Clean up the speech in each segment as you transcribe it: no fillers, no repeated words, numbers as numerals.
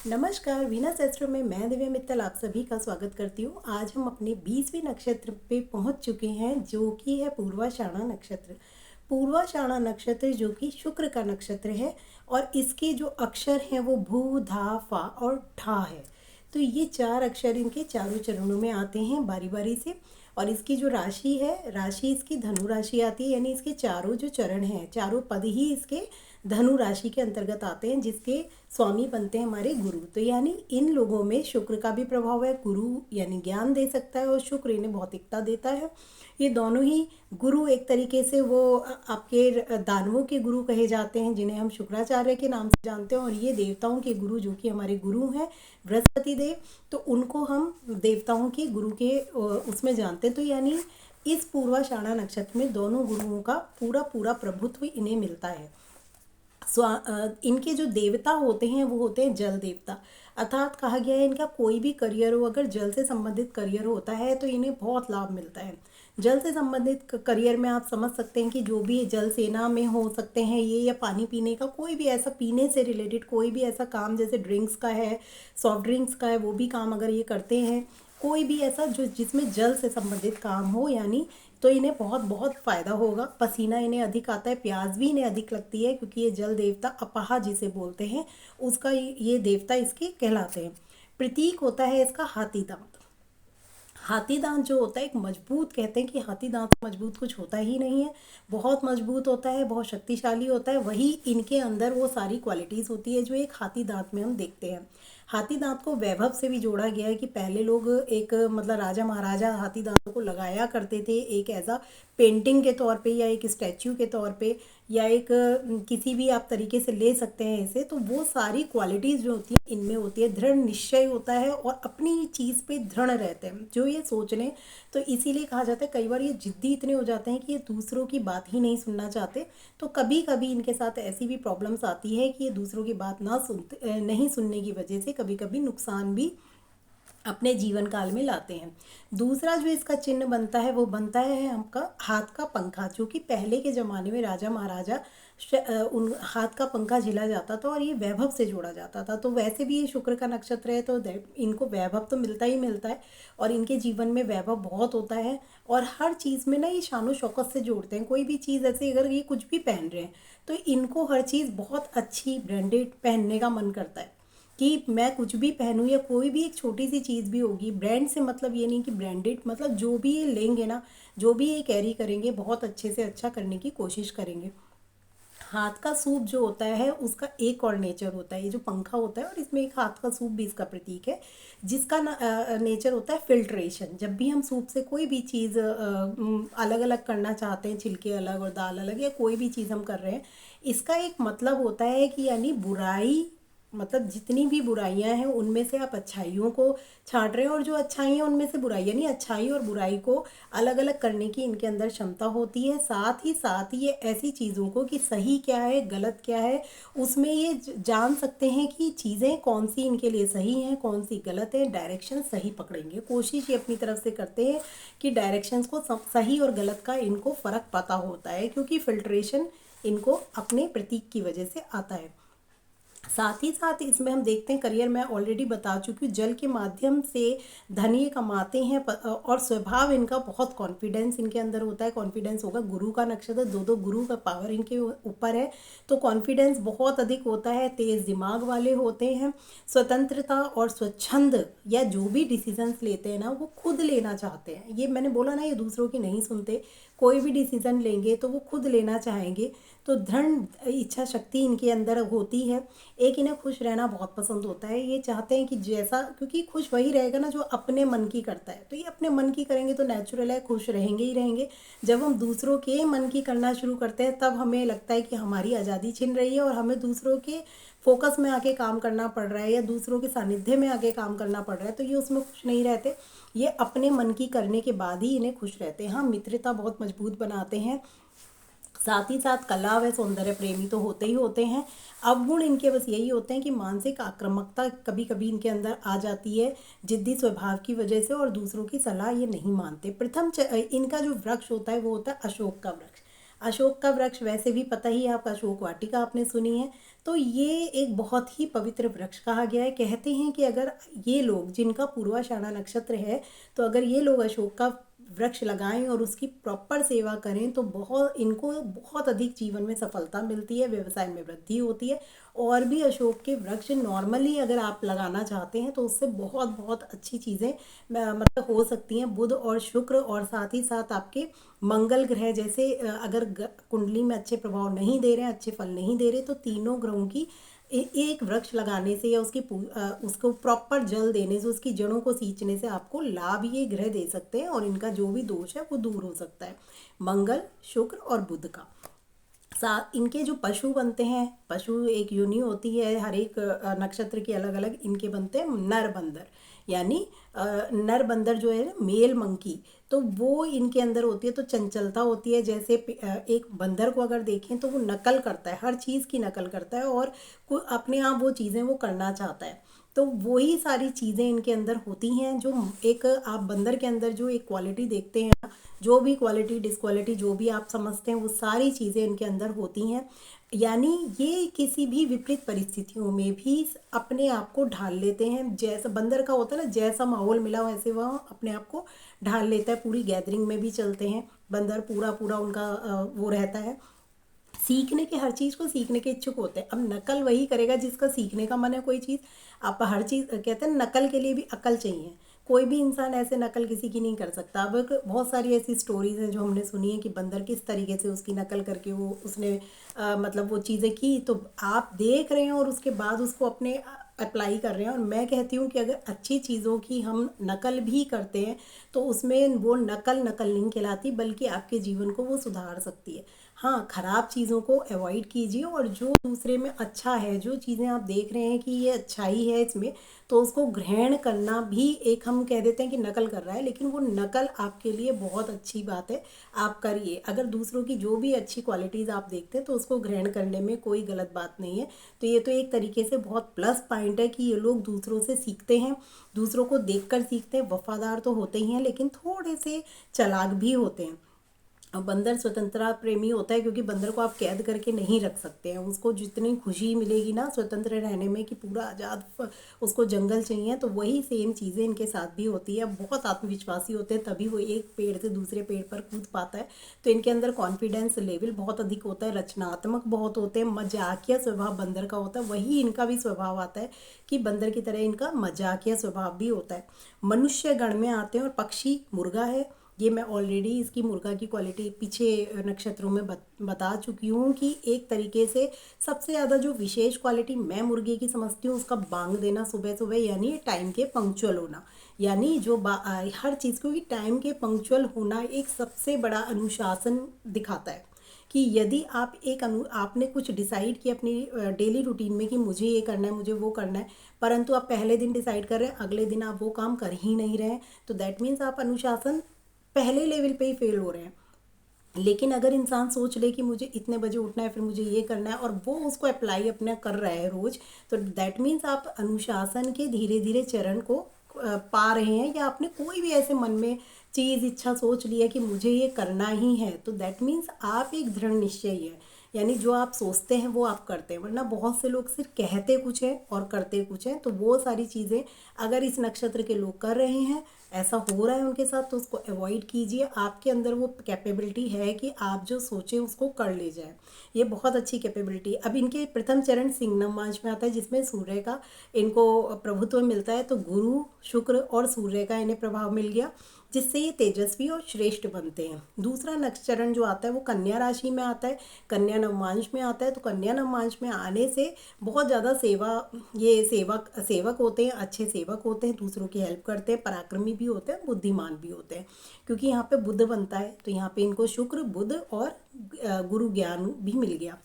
नमस्कार, Venus astro में मैं दिव्या मित्तल आप सभी का स्वागत करती हूँ। आज हम अपने 20वें नक्षत्र पे पहुँच चुके हैं, जो कि है पूर्वाषाढ़ा नक्षत्र। पूर्वाषाढ़ा नक्षत्र जो कि शुक्र का नक्षत्र है और इसके जो अक्षर हैं वो भू, धा, फा और ढा है। तो ये चार अक्षर इनके चारों चरणों में आते हैं बारी बारी से। और इसकी जो राशि है, राशि इसकी धनु राशि आती है, यानी इसके चारों जो चरण हैं, चारों पद ही इसके धनु राशि के अंतर्गत आते हैं, जिसके स्वामी बनते हैं हमारे गुरु। तो यानी इन लोगों में शुक्र का भी प्रभाव है। गुरु यानी ज्ञान दे सकता है और शुक्र इन्हें भौतिकता देता है। ये दोनों ही गुरु एक तरीके से वो आपके दानवों के गुरु कहे जाते हैं, जिन्हें हम शुक्राचार्य के नाम से जानते हैं। और ये देवताओं के गुरु जो कि हमारे गुरु हैं बृहस्पति देव, तो उनको हम देवताओं के गुरु के उसमें जानते हैं। तो यानी इस पूर्वाषाढ़ा नक्षत्र में दोनों गुरुओं का पूरा पूरा प्रभुत्व इन्हें मिलता है। इनके जो देवता होते हैं वो होते हैं जल देवता। अर्थात कहा गया है इनका कोई भी करियर हो, अगर जल से संबंधित करियर होता है तो इन्हें बहुत लाभ मिलता है। जल से संबंधित करियर में आप समझ सकते हैं कि जो भी जल सेना में हो सकते हैं ये, या पानी पीने का कोई भी ऐसा पीने से रिलेटेड कोई भी ऐसा काम, जैसे ड्रिंक्स का है, सॉफ्ट ड्रिंक्स का है, वो भी काम अगर ये करते हैं, कोई भी ऐसा जो जिसमें जल से संबंधित काम हो, यानी तो इन्हें बहुत बहुत फ़ायदा होगा। पसीना इन्हें अधिक आता है, प्यास भी इन्हें अधिक लगती है, क्योंकि ये जल देवता अपाहा जिसे बोलते हैं उसका ये देवता इसके कहलाते हैं। प्रतीक होता है इसका हाथी दांत। हाथी दांत जो होता है एक मजबूत, कहते हैं कि हाथी दांत मजबूत कुछ होता ही नहीं है, बहुत मजबूत होता है, बहुत शक्तिशाली होता है। वही इनके अंदर वो सारी क्वालिटीज़ होती है जो एक हाथी दांत में हम देखते हैं। हाथी दांत को वैभव से भी जोड़ा गया है कि पहले लोग एक मतलब राजा महाराजा हाथी दांतों को लगाया करते थे, एक ऐसा पेंटिंग के तौर पे या एक स्टैच्यू के तौर पे, या एक किसी भी आप तरीके से ले सकते हैं इसे। तो वो सारी क्वालिटीज़ जो होती है इनमें होती है। दृढ़ निश्चय होता है और अपनी चीज़ पे दृढ़ रहते हैं जो ये सोच लें। तो इसीलिए कहा जाता है कई बार ये जिद्दी इतने हो जाते हैं कि ये दूसरों की बात ही नहीं सुनना चाहते। तो कभी कभी इनके साथ ऐसी भी प्रॉब्लम्स आती है कि ये दूसरों की बात नहीं सुनने की वजह से कभी कभी नुकसान भी अपने जीवन काल में लाते हैं। दूसरा जो इसका चिन्ह बनता है वो बनता है आपका हाथ का पंखा, जो कि पहले के ज़माने में राजा महाराजा उन हाथ का पंखा झिला जाता था और ये वैभव से जोड़ा जाता था। तो वैसे भी ये शुक्र का नक्षत्र है, तो इनको वैभव तो मिलता ही मिलता है और इनके जीवन में वैभव बहुत होता है। और हर चीज़ में ना ये शानो शौकत से जोड़ते हैं। कोई भी चीज़ ऐसे अगर ये कुछ भी पहन रहे हैं तो इनको हर चीज़ बहुत अच्छी ब्रांडेड पहनने का मन करता है कि मैं कुछ भी पहनूं, या कोई भी एक छोटी सी चीज़ भी होगी। ब्रांड से मतलब ये नहीं कि ब्रांडेड, मतलब जो भी ये लेंगे ना, जो भी ये कैरी करेंगे, बहुत अच्छे से अच्छा करने की कोशिश करेंगे। हाथ का सूप जो होता है उसका एक और नेचर होता है। ये जो पंखा होता है और इसमें एक हाथ का सूप भी इसका प्रतीक है, जिसका नेचर होता है फिल्ट्रेशन। जब भी हम सूप से कोई भी चीज़ अलग अलग करना चाहते हैं, छिलके अलग और दाल अलग, या कोई भी चीज़ हम कर रहे हैं, इसका एक मतलब होता है कि यानी बुराई, मतलब जितनी भी बुराइयां हैं उनमें से आप अच्छाइयों को छांट रहे हैं, और जो अच्छाई हैं उनमें से बुराई, यानी अच्छाई और बुराई को अलग अलग करने की इनके अंदर क्षमता होती है। साथ ही ये ऐसी चीज़ों को कि सही क्या है गलत क्या है, उसमें ये जान सकते हैं कि चीज़ें कौन सी इनके लिए सही हैं कौन सी गलत है। डायरेक्शन सही पकड़ेंगे, कोशिश ये अपनी तरफ से करते हैं कि डायरेक्शंस को सही और गलत का इनको फ़र्क पता होता है, क्योंकि फिल्ट्रेशन इनको अपने प्रतीक की वजह से आता है। साथ ही साथ इसमें हम देखते हैं करियर, मैं ऑलरेडी बता चुकी हूँ, जल के माध्यम से धन ये कमाते हैं। और स्वभाव इनका बहुत कॉन्फिडेंस इनके अंदर होता है। कॉन्फिडेंस होगा, गुरु का नक्षत्र, दो गुरु का पावर इनके ऊपर है, तो कॉन्फिडेंस बहुत अधिक होता है। तेज दिमाग वाले होते हैं। स्वतंत्रता और स्वच्छंद, या जो भी डिसीजंस लेते हैं ना वो खुद लेना चाहते हैं। ये मैंने बोला ना, ये दूसरों की नहीं सुनते, कोई भी डिसीजन लेंगे तो वो खुद लेना चाहेंगे। तो दृढ़ इच्छा शक्ति इनके अंदर होती है। एक इन्हें खुश रहना बहुत पसंद होता है। ये चाहते हैं कि जैसा, क्योंकि खुश वही रहेगा ना जो अपने मन की करता है, तो ये अपने मन की करेंगे तो नेचुरल है, खुश रहेंगे ही रहेंगे। जब हम दूसरों के मन की करना शुरू करते हैं तब हमें लगता है कि हमारी आज़ादी छिन रही है और हमें दूसरों के फोकस में आके काम करना पड़ रहा है, या दूसरों के सानिध्य में आके काम करना पड़ रहा है, तो ये उसमें खुश नहीं रहते। ये अपने मन की करने के बाद ही इन्हें खुश रहते हैं। हाँ, मित्रता बहुत मजबूत बनाते हैं। साथ ही साथ कला व सौंदर्य प्रेमी तो होते ही होते हैं। अवगुण इनके बस यही होते हैं कि मानसिक आक्रामकता कभी कभी इनके अंदर आ जाती है, जिद्दी स्वभाव की वजह से, और दूसरों की सलाह ये नहीं मानते। इनका जो वृक्ष होता है वो होता है अशोक का वृक्ष। अशोक का वृक्ष वैसे भी पता ही है आपका, अशोक वाटिका आपने सुनी है। तो ये एक बहुत ही पवित्र वृक्ष कहा गया है। कहते हैं कि अगर ये लोग जिनका पूर्वाषाढ़ा नक्षत्र है, तो अगर ये लोग अशोक का वृक्ष लगाएं और उसकी प्रॉपर सेवा करें तो बहुत इनको बहुत अधिक जीवन में सफलता मिलती है, व्यवसाय में वृद्धि होती है। और भी अशोक के वृक्ष नॉर्मली अगर आप लगाना चाहते हैं तो उससे बहुत बहुत अच्छी चीज़ें मतलब हो सकती हैं। बुध और शुक्र और साथ ही साथ आपके मंगल ग्रह जैसे अगर कुंडली में अच्छे प्रभाव नहीं दे रहे हैं, अच्छे फल नहीं दे रहे, तो तीनों ग्रहों की एक वृक्ष लगाने से या उसको प्रॉपर जल देने से, उसकी जड़ों को सींचने से आपको लाभ ये ग्रह दे सकते हैं और इनका जो भी दोष है वो दूर हो सकता है, मंगल, शुक्र और बुध का। इनके जो पशु बनते हैं, पशु एक यूनि होती है, हर एक नक्षत्र के अलग अलग इनके बनते हैं नर बंदर, यानी नर बंदर जो है मेल मंकी, तो वो इनके अंदर होती है। तो चंचलता होती है, जैसे एक बंदर को अगर देखें तो वो नकल करता है, हर चीज़ की नकल करता है और अपने आप वो चीज़ें वो करना चाहता है। तो वही सारी चीज़ें इनके अंदर होती हैं जो एक आप बंदर के अंदर जो एक क्वालिटी देखते हैं, जो भी क्वालिटी डिसक्वालिटी जो भी आप समझते हैं वो सारी चीज़ें इनके अंदर होती हैं। यानी ये किसी भी विपरीत परिस्थितियों में भी अपने आप को ढाल लेते हैं। जैसा बंदर का होता है ना, जैसा माहौल मिला वैसे वह अपने आप को ढाल लेता है। पूरी गैदरिंग में भी चलते हैं बंदर, पूरा पूरा उनका वो रहता है, सीखने के, हर चीज़ को सीखने के इच्छुक होते हैं। अब नकल वही करेगा जिसका सीखने का मन है कोई चीज़। आप हर चीज़ कहते हैं नकल के लिए भी अकल चाहिए, कोई भी इंसान ऐसे नकल किसी की नहीं कर सकता। अब बहुत सारी ऐसी स्टोरीज हैं जो हमने सुनी है कि बंदर किस तरीके से उसकी नकल करके वो उसने मतलब वो चीज़ें की, तो आप देख रहे हैं और उसके बाद उसको अपने अप्लाई कर रहे हैं। और मैं कहती हूँ कि अगर अच्छी चीज़ों की हम नकल भी करते हैं तो उसमें वो नकल नकल नहीं कहलाती, बल्कि आपके जीवन को वो सुधार सकती है। हाँ, ख़राब चीज़ों को अवॉइड कीजिए और जो दूसरे में अच्छा है, जो चीज़ें आप देख रहे हैं कि ये अच्छाई है इसमें, तो उसको ग्रहण करना भी एक, हम कह देते हैं कि नकल कर रहा है, लेकिन वो नकल आपके लिए बहुत अच्छी बात है, आप करिए। अगर दूसरों की जो भी अच्छी क्वालिटीज़ आप देखते हैं तो उसको ग्रहण करने में कोई गलत बात नहीं है। तो ये तो एक तरीके से बहुत प्लस पॉइंट है कि ये लोग दूसरों से सीखते हैं, दूसरों को देखकर सीखते हैं। वफादार तो होते ही हैं लेकिन थोड़े से चालाक भी होते हैं। और बंदर स्वतंत्रता प्रेमी होता है, क्योंकि बंदर को आप कैद करके नहीं रख सकते हैं। उसको जितनी खुशी मिलेगी ना स्वतंत्र रहने में कि पूरा आज़ाद, उसको जंगल चाहिए, तो वही सेम चीज़ें इनके साथ भी होती है। बहुत आत्मविश्वासी होते हैं, तभी वो एक पेड़ से दूसरे पेड़ पर कूद पाता है। तो इनके अंदर कॉन्फिडेंस लेवल बहुत अधिक होता है, रचनात्मक बहुत होते हैं, मजाकिया स्वभाव बंदर का होता है। वही इनका भी स्वभाव आता है कि बंदर की तरह इनका मजाकिया स्वभाव भी होता है। मनुष्य गण में आते हैं और पक्षी मुर्गा है। ये मैं ऑलरेडी इसकी मुर्गा की क्वालिटी पीछे नक्षत्रों में बता चुकी हूँ कि एक तरीके से सबसे ज़्यादा जो विशेष क्वालिटी मैं मुर्गे की समझती हूँ, उसका बांग देना सुबह सुबह, यानी टाइम के पंक्चुअल होना। यानी जो हर चीज़ को, कि टाइम के पंक्चुअल होना एक सबसे बड़ा अनुशासन दिखाता है। कि यदि आप आपने कुछ डिसाइड किया अपनी डेली रूटीन में कि मुझे ये करना है, मुझे वो करना है, परंतु आप पहले दिन डिसाइड कर रहे हैं, अगले दिन आप वो काम कर ही नहीं रहे हैं, तो दैट मीन्स आप अनुशासन पहले लेवल पे ही फेल हो रहे हैं। लेकिन अगर इंसान सोच ले कि मुझे इतने बजे उठना है, फिर मुझे ये करना है, और वो उसको अप्लाई अपना कर रहा है रोज, तो दैट मीन्स आप अनुशासन के धीरे धीरे चरण को पा रहे हैं। या आपने कोई भी ऐसे मन में चीज़, इच्छा सोच लिया कि मुझे ये करना ही है, तो दैट मीन्स आप एक दृढ़ निश्चयी है। यानी जो आप सोचते हैं वो आप करते हैं। वरना बहुत से लोग सिर्फ कहते कुछ है और करते कुछ है। तो वो सारी चीज़ें अगर इस नक्षत्र के लोग कर रहे हैं, ऐसा हो रहा है उनके साथ, तो उसको अवॉइड कीजिए। आपके अंदर वो कैपेबिलिटी है कि आप जो सोचें उसको कर ले जाए, ये बहुत अच्छी कैपेबिलिटी। अब इनके प्रथम चरण सिंह नवमांश में आता है, जिसमें सूर्य का इनको प्रभुत्व मिलता है। तो गुरु, शुक्र और सूर्य का इन्हें प्रभाव मिल गया, जिससे ये तेजस्वी और श्रेष्ठ बनते हैं। दूसरा नक्षचरण जो आता है वो कन्या राशि में आता है, कन्या नवमांश में आता है। तो कन्या नवमांश में आने से बहुत ज़्यादा ये सेवक होते हैं, अच्छे सेवक होते हैं, दूसरों की हेल्प करते हैं, पराक्रमी भी होते हैं, बुद्धिमान भी होते हैं, क्योंकि यहाँ पे बुध बनता है। तो यहाँ पे इनको शुक्र, बुध और गुरु ज्ञान भी मिल गया।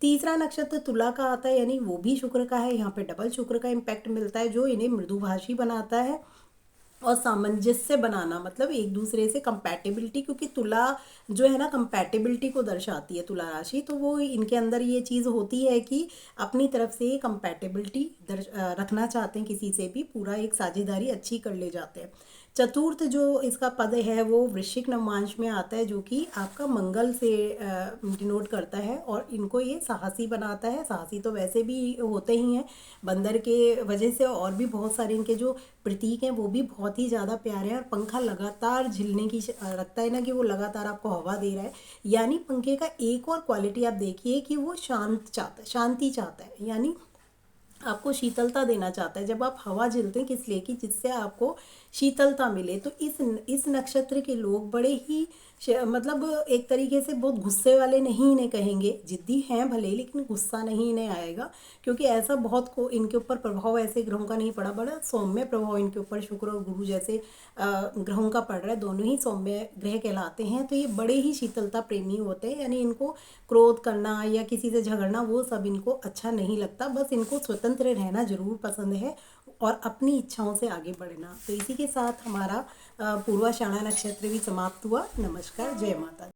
तीसरा नक्षत्र तुला का आता है, यानी वो भी शुक्र का है। यहाँ पे डबल शुक्र का इम्पैक्ट मिलता है, जो इन्हें मृदुभाषी बनाता है और सामंजस्य बनाना, मतलब एक दूसरे से कंपैटिबिलिटी, क्योंकि तुला जो है ना कंपैटिबिलिटी को दर्शाती है तुला राशि। तो वो इनके अंदर ये चीज़ होती है कि अपनी तरफ से कंपैटिबिलिटी रखना चाहते हैं, किसी से भी पूरा एक साझेदारी अच्छी कर ले जाते हैं। चतुर्थ जो इसका पद है वो वृश्चिक नवांश में आता है, जो कि आपका मंगल से डिनोट करता है और इनको ये साहसी बनाता है। साहसी तो वैसे भी होते ही हैं बंदर के वजह से, और भी बहुत सारे इनके जो प्रतीक हैं वो भी बहुत ही ज़्यादा प्यारे हैं। और पंखा लगातार झिलने की लगता है ना कि वो लगातार आपको हवा दे रहा है, यानी पंखे का एक और क्वालिटी आप देखिए कि वो शांत चाहता है, शांति चाहता है, यानी आपको शीतलता देना चाहता है। जब आप हवा झेलते हैं किस लिए कि जिससे आपको शीतलता मिले। तो इस नक्षत्र के लोग बड़े ही मतलब एक तरीके से बहुत गुस्से वाले नहीं इन्हें कहेंगे, जिद्दी हैं भले लेकिन गुस्सा नहीं इन्हें आएगा, क्योंकि ऐसा बहुत को इनके ऊपर प्रभाव ऐसे ग्रहों का नहीं पड़ा। बड़ा सौम्य प्रभाव इनके ऊपर शुक्र और गुरु जैसे ग्रहों का पड़ रहा है, दोनों ही सौम्य ग्रह कहलाते हैं। तो ये बड़े ही शीतलता प्रेमी होते हैं, यानी इनको क्रोध करना या किसी से झगड़ना वो सब इनको अच्छा नहीं लगता। बस इनको स्वतंत्र रहना जरूर पसंद है और अपनी इच्छाओं से आगे बढ़ना। तो इसी के साथ हमारा पूर्वाषाढ़ा नक्षत्र भी समाप्त हुआ। नमस्कार, जय माता दी।